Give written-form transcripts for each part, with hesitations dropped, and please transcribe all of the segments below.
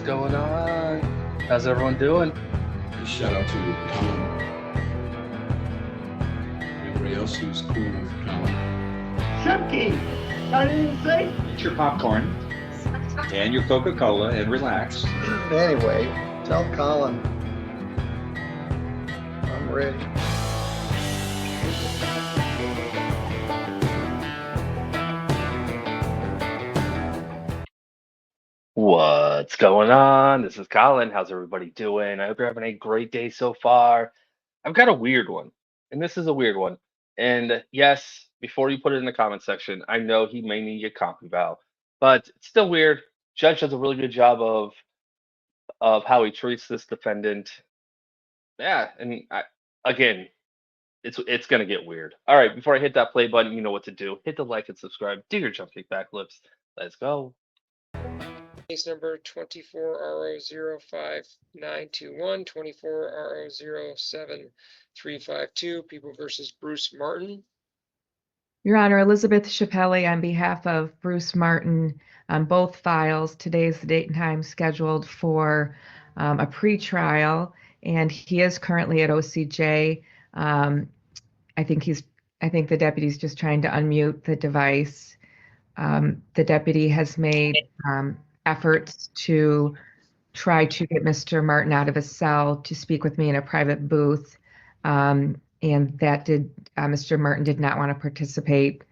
going on? How's everyone doing? Shout out to Colin. Everybody else who's cool with Colin. Chunky, I didn't say. Get your popcorn and your Coca-Cola and relax. Anyway, tell Colin I'm ready. What's going on? This is Colin. How's everybody doing? I hope you're having a great day so far. I've got a weird one, and this is a weird one. And yes, before you put it in the comment section, I know he may need a copy Val, but it's still weird. Judge does a really good job of how he treats this defendant. Yeah, and again, it's gonna get weird. All right, before I hit that play button, you know what to do. Hit the like and subscribe. Do your jump kick back lips. Let's go. Case number 24RO05921, 24RO07352, People versus Bruce Martin. Your Honor, Elizabeth Chappelle on behalf of Bruce Martin on both files. Today's the date and time scheduled for a pretrial, and he is currently at OCJ. I think the deputy's just trying to unmute the device. The deputy has made efforts to try to get Mr. Martin out of his cell to speak with me in a private booth, and that Mr. Martin did not want to participate.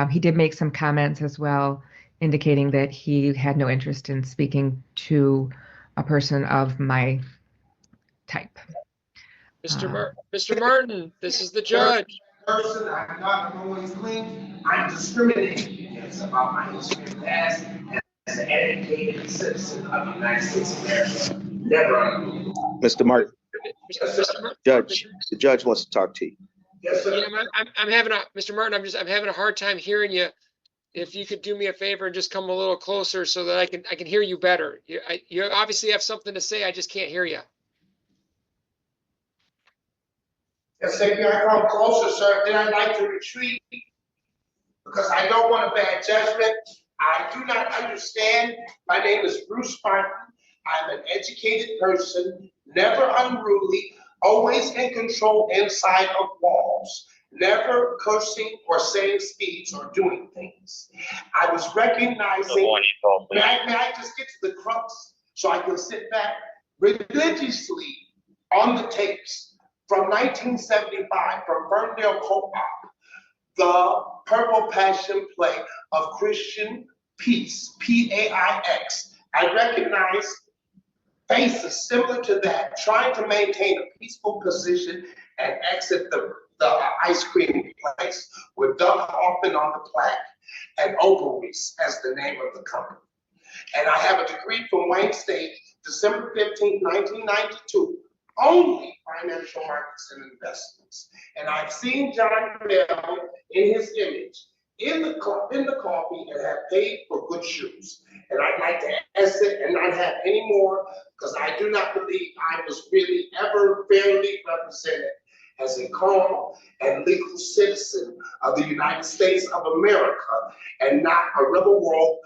He did make some comments as well, indicating that he had no interest in speaking to a person of my type. Mr. Martin, this is the judge. Person, I'm not always clean. I'm discriminating against about my history of past as an educated citizen of the United States of America. Never. Mr. Martin, Mr. Martin, the judge wants to talk to you. Yes, sir. yeah, I'm having Mr. Martin, I'm having a hard time hearing you. If you could do me a favor and just come a little closer so that I can hear you better. You obviously have something to say. I just can't hear you. Yes, if I come closer, sir, then I'd like to retreat because I don't want a bad judgment. I do not understand. My name is Bruce Martin. I'm an educated person, never unruly, always in control inside of walls, never cursing or saying speech or doing things. I was recognizing, may I just get to the crux so I can sit back religiously on the tapes from 1975 from Ferndale Co-op, the Purple Passion play of Christian Peace, P-A-I-X. I recognize faces similar to that, trying to maintain a peaceful position and exit the ice cream place with Doug Hoffman on the plaque and Oberweis as the name of the company. And I have a degree from Wayne State, December 15, 1992, only financial markets and investments. And I've seen John Bell in his image in the coffee and have paid for good shoes. And I'd like to exit and not have any more because I do not believe I was really ever fairly represented as a calm and legal citizen of the United States of America and not a rebel world,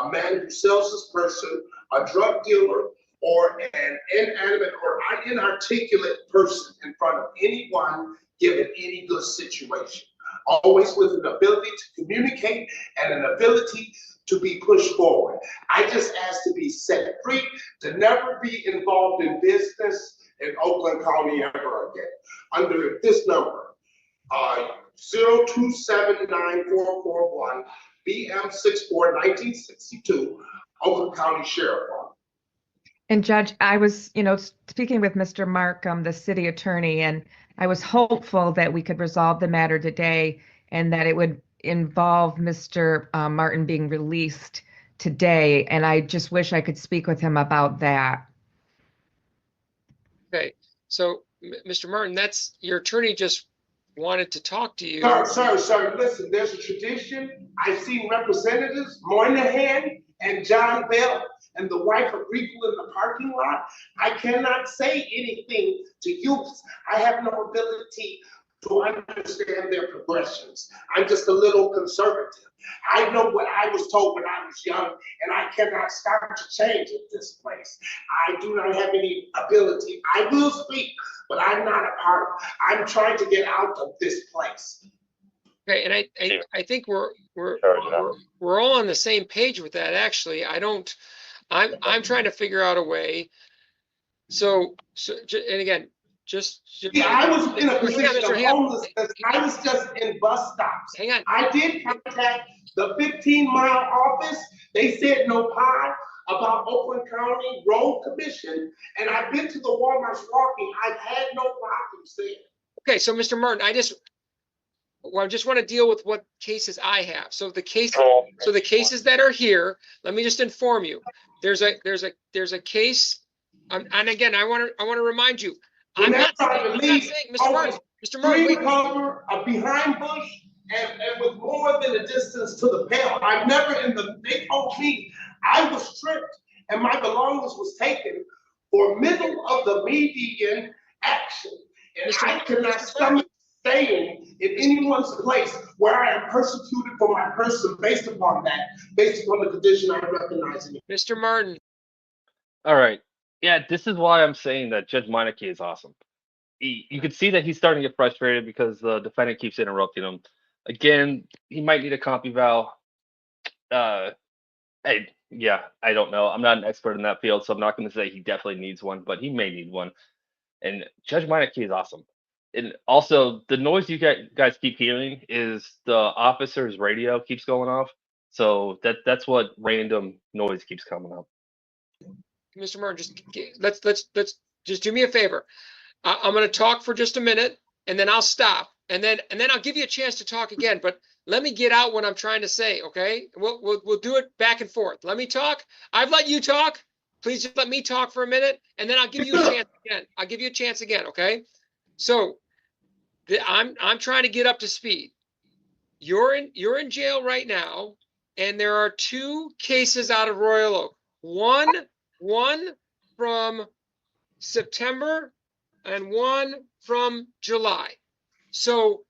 a man who sells his person, a drug dealer, or an inanimate or inarticulate person in front of anyone given any good situation. Always with an ability to communicate and an ability to be pushed forward. I just ask to be set free, to never be involved in business in Oakland County ever again. Under this number, 0279441 BM64 1962, Oakland County Sheriff. And Judge, I was, speaking with Mr. Markham, the city attorney, and I was hopeful that we could resolve the matter today and that it would involve Mr. Martin being released today. And I just wish I could speak with him about that. Okay, so Mr. Martin, that's your attorney just wanted to talk to you. Sir, listen, there's a tradition. I've seen representatives, Moynihan and John Bell and the wife of Rico in the parking lot. I cannot say anything to youths. I have no ability to understand their progressions. I'm just a little conservative. I know what I was told when I was young, and I cannot start to change at this place. I do not have any ability. I will speak, but I'm not a part of it. I'm trying to get out of this place. Okay, and I think we're all on the same page with that. Actually, I'm trying to figure out a way. So and again, Yeah, I was in a position of Ham. homelessness. I was just in bus stops. Hang on. I did contact the 15-mile office. They said no pie about Oakland County Road Commission, and I've been to the Walmart's walking. I've had no problems there. Okay, so Mr. Martin, I just want to deal with what cases I have. So the cases that are here, let me just inform you. There's a case, and again, I want to remind you. I'm not saying, Mr. Martin, wait. Cover, behind bush, and with more than a distance to the pale. I've never they told me I was stripped and my belongings was taken for middle of the median action. And I cannot stomach staying in anyone's place where I am persecuted for my person based upon the condition I recognize in it. Mr. Martin. All right. Yeah, this is why I'm saying that Judge Meinecke is awesome. You can see that he's starting to get frustrated because the defendant keeps interrupting him. Again, he might need a CompuVal. Yeah, I don't know. I'm not an expert in that field, so I'm not going to say he definitely needs one, but he may need one. And Judge Meinecke is awesome. And also, the noise you guys keep hearing is the officer's radio keeps going off. So that's what random noise keeps coming up. Mr. Martin, let's just do me a favor. I'm going to talk for just a minute, and then I'll stop, and then I'll give you a chance to talk again. But let me get out what I'm trying to say, okay? We'll do it back and forth. Let me talk. I've let you talk. Please just let me talk for a minute, and then I'll give you a chance again. I'll give you a chance again, okay? So I'm trying to get up to speed. You're in jail right now, and there are 2 cases out of Royal Oak. One from September and one from July. So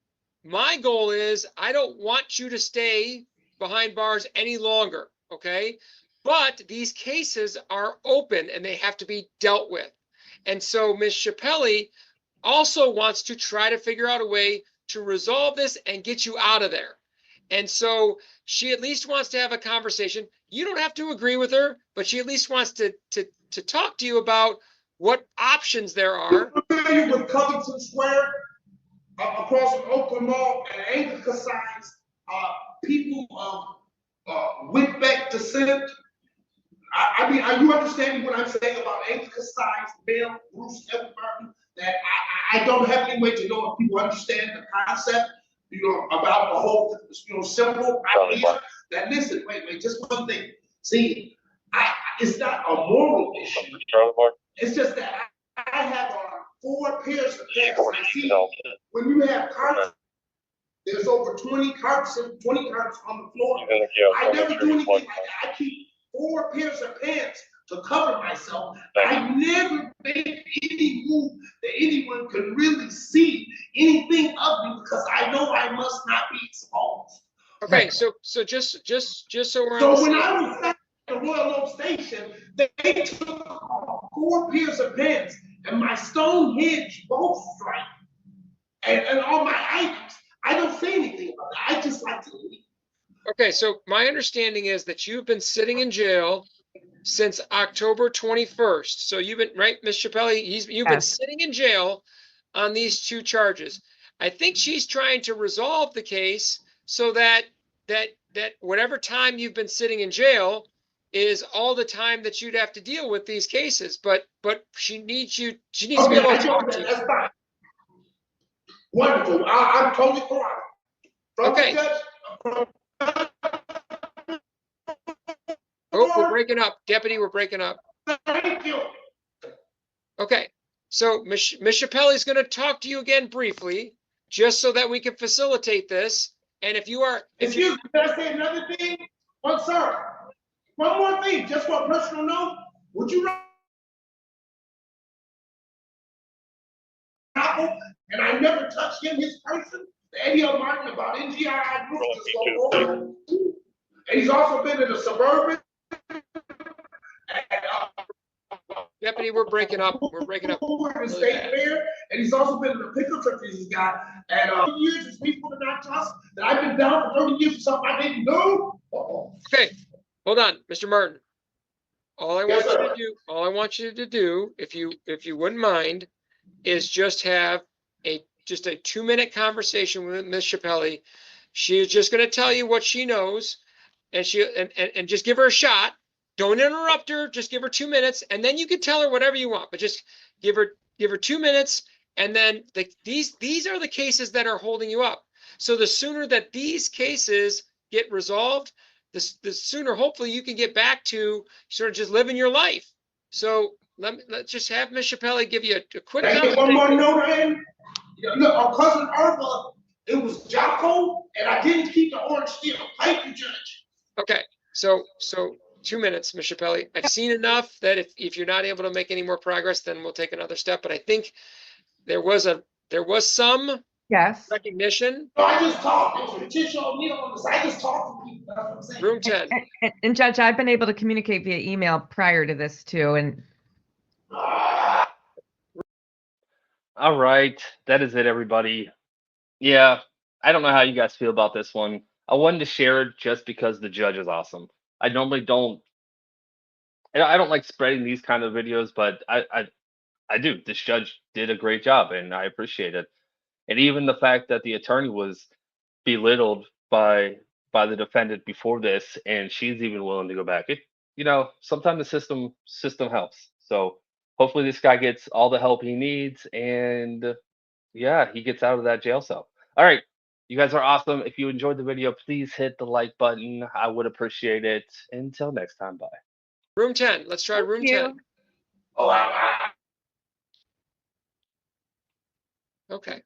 my goal is I don't want you to stay behind bars any longer, okay? But these cases are open and they have to be dealt with. And so Ms. Chappelli also wants to try to figure out a way to resolve this and get you out of there. And so she at least wants to have a conversation. You don't have to agree with her, but she at least wants to talk to you about what options there are. Familiar with Covington Square, across from Oakland Mall, and Anglican signs, people of Whitbeck descent. I mean, are you understanding what I'm saying about Anglican signs, Bill, Bruce, Evan Martin? That I don't have any way to know if people understand the concept, about the whole, simple idea. That listen, wait, just one thing. See, it's not a moral issue. It's just that I have 4 pairs of pants. I see when you have carts, there's over 20 carts on the floor. I never do anything like that. I keep 4 pairs of pants to cover myself. I never make any move that anyone can really see anything of me because I know I must not be exposed. Okay, so just so we're on So the when same. I was at the Royal Oak Station, they took 4 pairs of pants and my stone hinge both strike and all my items. I don't say anything about that. I just like to leave. Okay, so my understanding is that you've been sitting in jail since October 21st. So you've been, right, Ms. Chappelli? You've been sitting in jail on these 2 charges. I think she's trying to resolve the case so that whatever time you've been sitting in jail is all the time that you'd have to deal with these cases. But she needs to be able to talk to you. That's fine. Wonderful. I'm totally cooperative. Okay. Oh, we're breaking up. Deputy, we're breaking up. Thank you. Okay. So Ms. Chappelli is going to talk to you again briefly, just so that we can facilitate this. And if you are... Excuse me, can I say another thing? Sir, one more thing, just for a personal note. Would you and I never touched touch him, his person, the Eddie L. Martin about NGI group just go over. And he's also been in the Suburban. And, Deputy, we're breaking up. We're breaking up. over the Really state bad. fair, and he's also been in the pickup truck he's got. And years, it's people that not trust that I've been down for 30 years for something I didn't do. Okay, hold on, Mr. Martin. All I Yes, want you sir. to do, all I want you to do, if you wouldn't mind, is just have just a 2-minute conversation with Ms. Chappelli. She is just going to tell you what she knows, and and just give her a shot. Don't interrupt her. Just give her 2 minutes, and then you can tell her whatever you want. But just give her 2 minutes, and then these are the cases that are holding you up. So the sooner that these cases get resolved, the sooner hopefully you can get back to sort of just living your life. So let's just have Ms. Chappelli give you a quick Can I get one more conversation. note in? Look, on Cousin Irma, it was Jocko, and I didn't keep the orange steel. Thank you, Judge. Okay, so 2 minutes, Ms. Chappelli. I've seen enough that if you're not able to make any more progress, then we'll take another step. But I think there was some Yes. recognition. No, I just talked. It was Letitia O'Neill on this. I just talked to people. That's what I'm saying. Room 10. And Judge, I've been able to communicate via email prior to this too. And All right, that is it, everybody. Yeah, I don't know how you guys feel about this one. I wanted to share it just because the judge is awesome. I normally don't. I don't like spreading these kind of videos, but I do. This judge did a great job, and I appreciate it. And even the fact that the attorney was belittled by the defendant before this, and she's even willing to go back. Sometimes the system helps. So hopefully this guy gets all the help he needs, and yeah, he gets out of that jail cell. All right, you guys are awesome. If you enjoyed the video, please hit the like button. I would appreciate it. Until next time, bye. Room 10. Let's try room 10. Oh, Okay.